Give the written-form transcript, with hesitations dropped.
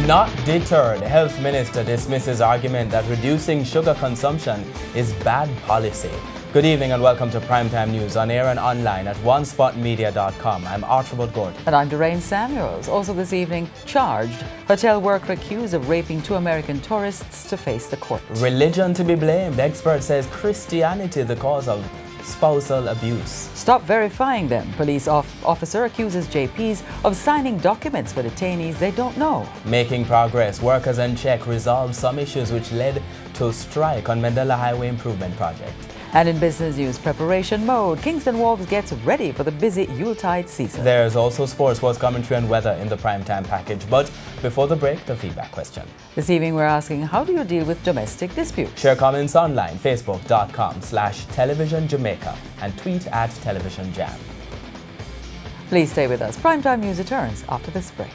Not deterred, Health Minister dismisses argument that reducing sugar consumption is bad policy. Good evening and welcome to Primetime News on air and online at onespotmedia.com. I'm Archibald Gordon. And I'm Doreen Samuels. Also this evening, charged hotel worker accused of raping 2 American tourists to face the court. Religion to be blamed. Expert says Christianity the cause of spousal abuse. Stop verifying them. Police officer accuses JPs of signing documents for detainees they don't know. Making progress. Workers in Czech resolved some issues which led to strike on Mandela Highway Improvement Project. And in business news, preparation mode. Kingston Wolves gets ready for the busy Yuletide season. There's also sports commentary and weather in the primetime package. But before the break, the feedback question. This evening we're asking, how do you deal with domestic disputes? Share comments online, facebook.com/television Jamaica and tweet @televisionjam. Please stay with us. Primetime News returns after this break.